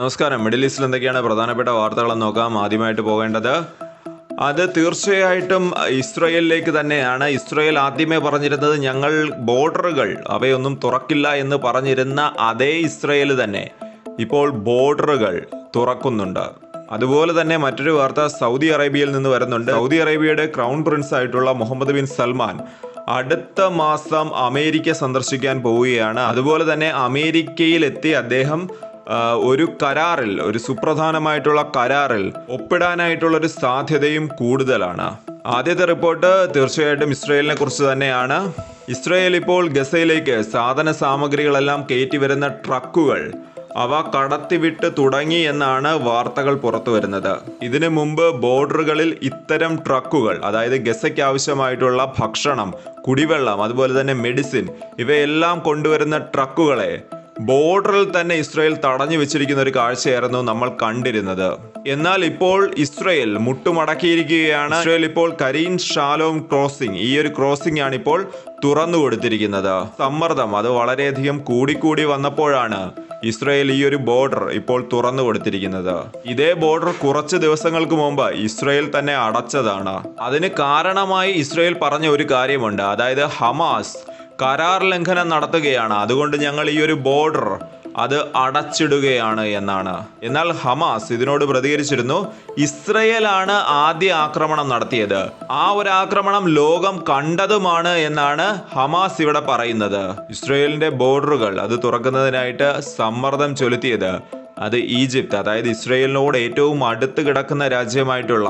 നമസ്കാരം. മിഡിൽ ഈസ്റ്റിൽ എന്തൊക്കെയാണ് പ്രധാനപ്പെട്ട വാർത്തകളെന്ന് നോക്കാം. ആദ്യമായിട്ട് പോകേണ്ടത് അത് തീർച്ചയായിട്ടും ഇസ്രയേലിലേക്ക് തന്നെയാണ്. ഇസ്രയേൽ ആദ്യമേ പറഞ്ഞിരുന്നത് ഞങ്ങൾ ബോർഡറുകൾ അവയൊന്നും തുറക്കില്ല എന്ന് പറഞ്ഞിരുന്ന അതേ ഇസ്രയേൽ തന്നെ ഇപ്പോൾ ബോർഡറുകൾ തുറക്കുന്നുണ്ട്. അതുപോലെ തന്നെ മറ്റൊരു വാർത്ത സൗദി അറേബ്യയിൽ നിന്ന് വരുന്നുണ്ട്. സൗദി അറേബ്യയുടെ ക്രൗൺ പ്രിൻസ് ആയിട്ടുള്ള മുഹമ്മദ് ബിൻ സൽമാൻ അടുത്ത മാസം അമേരിക്ക സന്ദർശിക്കാൻ പോവുകയാണ്. അതുപോലെ തന്നെ അമേരിക്കയിലെത്തി അദ്ദേഹം ഒരു കരാറിൽ, ഒരു സുപ്രധാനമായിട്ടുള്ള കരാറിൽ ഒപ്പിടാനായിട്ടുള്ളൊരു സാധ്യതയും കൂടുതലാണ്. ആദ്യത്തെ റിപ്പോർട്ട് തീർച്ചയായിട്ടും ഇസ്രയേലിനെ കുറിച്ച് തന്നെയാണ്. ഇസ്രയേൽ ഇപ്പോൾ ഗസയിലേക്ക് സാധന സാമഗ്രികളെല്ലാം കയറ്റി വരുന്ന ട്രക്കുകൾ അവ കടത്തിവിട്ട് തുടങ്ങി എന്നാണ് വാർത്തകൾ പുറത്തു വരുന്നത്. ഇതിനു മുമ്പ് ബോർഡറുകളിൽ ഇത്തരം ട്രക്കുകൾ, അതായത് ഗസയ്ക്ക് ആവശ്യമായിട്ടുള്ള ഭക്ഷണം, കുടിവെള്ളം, അതുപോലെ തന്നെ മെഡിസിൻ ഇവയെല്ലാം കൊണ്ടുവരുന്ന ട്രക്കുകളെ ബോർഡറിൽ തന്നെ ഇസ്രയേൽ തടഞ്ഞു വെച്ചിരിക്കുന്ന ഒരു കാഴ്ചയായിരുന്നു നമ്മൾ കണ്ടിരുന്നത്. എന്നാൽ ഇപ്പോൾ ഇസ്രയേൽ മുട്ടുമടക്കിയിരിക്കുകയാണ്. ഇസ്രയേൽ ഇപ്പോൾ കരീൻ ഷാലോം ക്രോസിംഗ്, ഈ ഒരു ക്രോസിംഗ് ആണ് ഇപ്പോൾ തുറന്നു കൊടുത്തിരിക്കുന്നത്. സമ്മർദ്ദം അത് വളരെയധികം കൂടിക്കൂടി വന്നപ്പോഴാണ് ഇസ്രയേൽ ഈ ഒരു ബോർഡർ ഇപ്പോൾ തുറന്നു കൊടുത്തിരിക്കുന്നത്. ഇതേ ബോർഡർ കുറച്ച് ദിവസങ്ങൾക്ക് മുമ്പ് ഇസ്രയേൽ തന്നെ അടച്ചതാണ്. അതിന് കാരണമായി ഇസ്രയേൽ പറഞ്ഞ ഒരു കാര്യമുണ്ട്, അതായത് ഹമാസ് കരാർ ലംഘനം നടത്തുകയാണ്, അതുകൊണ്ട് ഞങ്ങൾ ഈ ഒരു ബോർഡർ അത് അടച്ചിടുകയാണ് എന്നാണ്. എന്നാൽ ഹമാസ് ഇതിനോട് പ്രതികരിച്ചിരുന്നു. ഇസ്രയേലാണ് ആദ്യ ആക്രമണം നടത്തിയത്, ആ ഒരു ആക്രമണം ലോകം കണ്ടതുമാണ് എന്നാണ് ഹമാസ് ഇവിടെ പറയുന്നത്. ഇസ്രയേലിന്റെ ബോർഡറുകൾ അത് തുറക്കുന്നതിനായിട്ട് സമ്മർദ്ദം ചെലുത്തിയത് അത് ഈജിപ്ത്, അതായത് ഇസ്രയേലിനോട് ഏറ്റവും അടുത്ത് കിടക്കുന്ന രാജ്യമായിട്ടുള്ള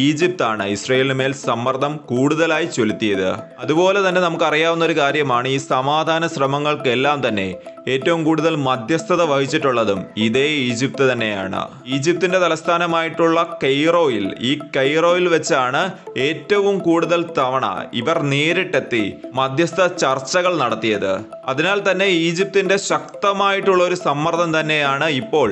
ഈജിപ്താണ് ഇസ്രയേലിന് മേൽ സമ്മർദ്ദം കൂടുതലായി ചെലുത്തിയത്. അതുപോലെ തന്നെ നമുക്കറിയാവുന്ന ഒരു കാര്യമാണ്, ഈ സമാധാന ശ്രമങ്ങൾക്കെല്ലാം തന്നെ ഏറ്റവും കൂടുതൽ മധ്യസ്ഥത വഹിച്ചിട്ടുള്ളതും ഇതേ ഈജിപ്ത് തന്നെയാണ്. ഈജിപ്തിന്റെ തലസ്ഥാനമായിട്ടുള്ള കെയ്റോയിൽ, ഈ കെയ്റോയിൽ വെച്ചാണ് ഏറ്റവും കൂടുതൽ തവണ ഇവർ നേരിട്ടെത്തി മധ്യസ്ഥ ചർച്ചകൾ നടത്തിയത്. അതിനാൽ തന്നെ ഈജിപ്തിന്റെ ശക്തമായിട്ടുള്ള ഒരു സമ്മർദ്ദം തന്നെയാണ് ഇപ്പോൾ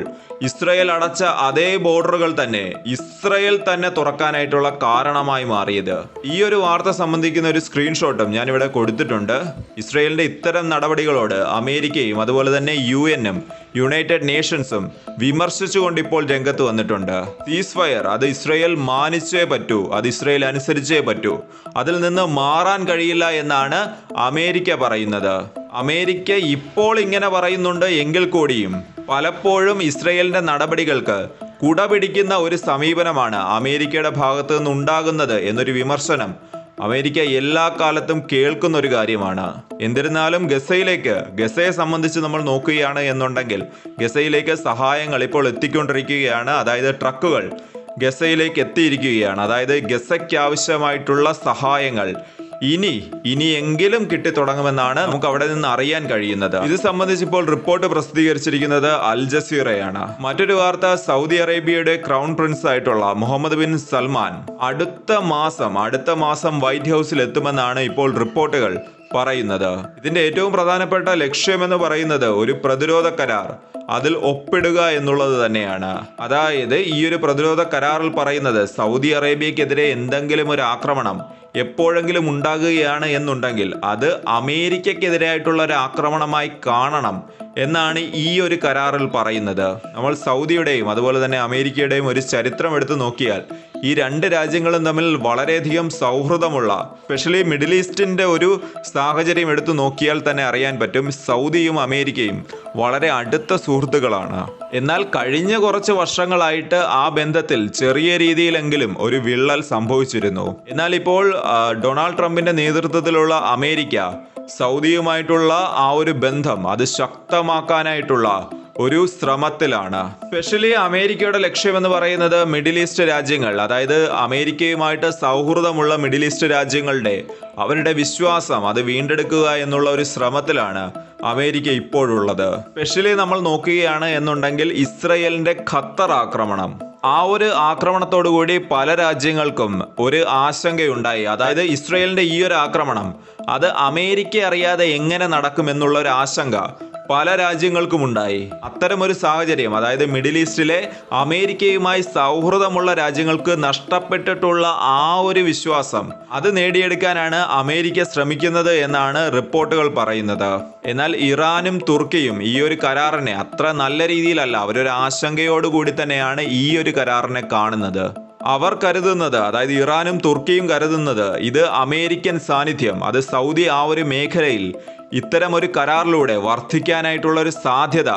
ഇസ്രയേൽ അടച്ച അതേ ബോർഡറുകൾ തന്നെ ഇസ്രയേൽ തന്നെ തുറക്കാനായിട്ടുള്ള കാരണമായി മാറിയത്. ഈ ഒരു വാർത്ത സംബന്ധിക്കുന്ന ഒരു സ്ക്രീൻഷോട്ടും ഞാനിവിടെ കൊടുത്തിട്ടുണ്ട്. ഇസ്രയേലിന്റെ ഇത്തരം നടപടികളോട് അമേരിക്കയും അതുപോലെ തന്നെ UN-ഉം യുണൈറ്റഡ് നേഷൻസും വിമർശിച്ചുകൊണ്ട് ഇപ്പോൾ രംഗത്ത് വന്നിട്ടുണ്ട്. സീസ് ഫയർ അത് ഇസ്രയേൽ മാനിച്ചേ പറ്റൂ, അത് ഇസ്രയേൽ അനുസരിച്ചേ പറ്റൂ, അതിൽ നിന്ന് മാറാൻ കഴിയില്ല എന്നാണ് അമേരിക്ക പറയുന്നത്. അമേരിക്ക ഇപ്പോൾ ഇങ്ങനെ പറയുന്നുണ്ട് എങ്കിൽ കൂടിയും പലപ്പോഴും ഇസ്രയേലിന്റെ നടപടികൾക്ക് കുടപിടിക്കുന്ന ഒരു സമീപനമാണ് അമേരിക്കയുടെ ഭാഗത്തു നിന്നുണ്ടാകുന്നത് എന്നൊരു വിമർശനം അമേരിക്ക എല്ലാ കാലത്തും കേൾക്കുന്ന ഒരു കാര്യമാണ്. എന്നിരുന്നാലും ഗസയെ സംബന്ധിച്ച് നമ്മൾ നോക്കുകയാണ് എന്നുണ്ടെങ്കിൽ ഗസയിലേക്ക് സഹായങ്ങൾ ഇപ്പോൾ എത്തിക്കൊണ്ടിരിക്കുകയാണ്. അതായത് ട്രക്കുകൾ ഗസയിലേക്ക് എത്തിയിരിക്കുകയാണ്. അതായത് ഗസയ്ക്ക് ആവശ്യമായിട്ടുള്ള സഹായങ്ങൾ ഇനിയെങ്കിലും കിട്ടിത്തുടങ്ങുമെന്നാണ് നമുക്ക് അവിടെ നിന്ന് അറിയാൻ കഴിയുന്നത്. ഇത് സംബന്ധിച്ച് ഇപ്പോൾ റിപ്പോർട്ട് പ്രസിദ്ധീകരിച്ചിരിക്കുന്നത് അൽ ജസീറയാണ്. മറ്റൊരു വാർത്ത, സൗദി അറേബ്യയുടെ ക്രൗൺ പ്രിൻസ് ആയിട്ടുള്ള മുഹമ്മദ് ബിൻ സൽമാൻ അടുത്ത മാസം വൈറ്റ് ഹൗസിൽ എത്തുമെന്നാണ് ഇപ്പോൾ റിപ്പോർട്ടുകൾ പറയുന്നത്. ഇതിന്റെ ഏറ്റവും പ്രധാനപ്പെട്ട ലക്ഷ്യമെന്ന് പറയുന്നത് ഒരു പ്രതിരോധ കരാർ അതിൽ ഒപ്പിടുക എന്നുള്ളത് തന്നെയാണ്. അതായത് ഈ ഒരു പ്രതിരോധ കരാറിൽ പറയുന്നത് സൗദി അറേബ്യക്കെതിരെ എന്തെങ്കിലും ഒരു ആക്രമണം എപ്പോഴെങ്കിലും ഉണ്ടാകുകയാണ് എന്നുണ്ടെങ്കിൽ അത് അമേരിക്കക്കെതിരായിട്ടുള്ള ഒരു ആക്രമണമായി കാണണം എന്നാണ് ഈ ഒരു കരാറിൽ പറയുന്നത്. നമ്മൾ സൗദിയുടെയും അതുപോലെ തന്നെ അമേരിക്കയുടെയും ഒരു ചരിത്രം എടുത്തു നോക്കിയാൽ ഈ രണ്ട് രാജ്യങ്ങളും തമ്മിൽ വളരെയധികം സൗഹൃദമുള്ള, സ്പെഷ്യലി മിഡിൽ ഈസ്റ്റിന്റെ ഒരു സാഹചര്യം എടുത്തു നോക്കിയാൽ തന്നെ അറിയാൻ പറ്റും, സൗദിയും അമേരിക്കയും വളരെ അടുത്ത സുഹൃത്തുക്കളാണ്. എന്നാൽ കഴിഞ്ഞ കുറച്ച് വർഷങ്ങളായിട്ട് ആ ബന്ധത്തിൽ ചെറിയ രീതിയിലെങ്കിലും ഒരു വിള്ളൽ സംഭവിച്ചിരുന്നു. എന്നാൽ ഇപ്പോൾ ഡൊണാൾഡ് ട്രംപിന്റെ നേതൃത്വത്തിലുള്ള അമേരിക്ക സൗദിയുമായിട്ടുള്ള ആ ഒരു ബന്ധം അത് ശക്തമാക്കാനായിട്ടുള്ള ഒരു ശ്രമത്തിലാണ്. സ്പെഷ്യലി അമേരിക്കയുടെ ലക്ഷ്യമെന്ന് പറയുന്നത് മിഡിൽ ഈസ്റ്റ് രാജ്യങ്ങൾ, അതായത് അമേരിക്കയുമായിട്ട് സൗഹൃദമുള്ള മിഡിൽ ഈസ്റ്റ് രാജ്യങ്ങളുടെ അവരുടെ വിശ്വാസം അത് വീണ്ടെടുക്കുക എന്നുള്ള ഒരു ശ്രമത്തിലാണ് അമേരിക്ക ഇപ്പോഴുള്ളത്. സ്പെഷ്യലി നമ്മൾ നോക്കുകയാണ് എന്നുണ്ടെങ്കിൽ ഇസ്രയേലിന്റെ ഖത്തർ ആക്രമണം, ആ ഒരു ആക്രമണത്തോടു കൂടി പല രാജ്യങ്ങൾക്കും ഒരു ആശങ്കയുണ്ടായി. അതായത് ഇസ്രയേലിന്റെ ഈ ഒരു ആക്രമണം അത് അമേരിക്ക അറിയാതെ എങ്ങനെ നടക്കുമെന്നുള്ള ഒരു ആശങ്ക പല രാജ്യങ്ങൾക്കുമുണ്ടായി. അത്തരമൊരു സാഹചര്യം, അതായത് മിഡിൽ ഈസ്റ്റിലെ അമേരിക്കയുമായി സൗഹൃദമുള്ള രാജ്യങ്ങൾക്ക് നഷ്ടപ്പെട്ടിട്ടുള്ള ആ ഒരു വിശ്വാസം അത് നേടിയെടുക്കാനാണ് അമേരിക്ക ശ്രമിക്കുന്നത് എന്നാണ് റിപ്പോർട്ടുകൾ പറയുന്നത്. എന്നാൽ ഇറാനും തുർക്കിയും ഈ ഒരു കരാറിനെ അത്ര നല്ല രീതിയിലല്ല, അവരൊരു ആശങ്കയോടുകൂടി തന്നെയാണ് ഈ ഒരു കരാറിനെ കാണുന്നത്. അവർ കരുതുന്നത്, അതായത് ഇറാനും തുർക്കിയും കരുതുന്നത്, ഇത് അമേരിക്കൻ സാന്നിധ്യം അത് സൗദി ആ ഒരു മേഖലയിൽ ഇത്തരം ഒരു കരാറിലൂടെ വർദ്ധിക്കാനായിട്ടുള്ള ഒരു സാധ്യത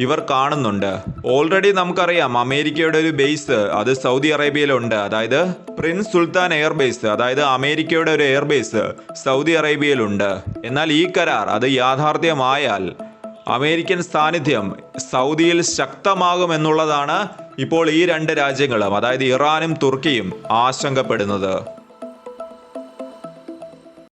ഇവർ കാണുന്നുണ്ട്. ഓൾറെഡി നമുക്കറിയാം അമേരിക്കയുടെ ഒരു ബേസ് അത് സൗദി അറേബ്യയിലുണ്ട്, അതായത് പ്രിൻസ് സുൽത്താൻ എയർബേസ്, അതായത് അമേരിക്കയുടെ ഒരു എയർബേസ് സൗദി അറേബ്യയിലുണ്ട്. എന്നാൽ ഈ കരാർ അത് യാഥാർത്ഥ്യമായാൽ അമേരിക്കൻ സാന്നിധ്യം സൗദിയിൽ ശക്തമാകുമെന്നുള്ളതാണ് ഇപ്പോൾ ഈ രണ്ട് രാജ്യങ്ങളും, അതായത് ഇറാനും തുർക്കിയും ആശങ്കപ്പെടുന്നത്.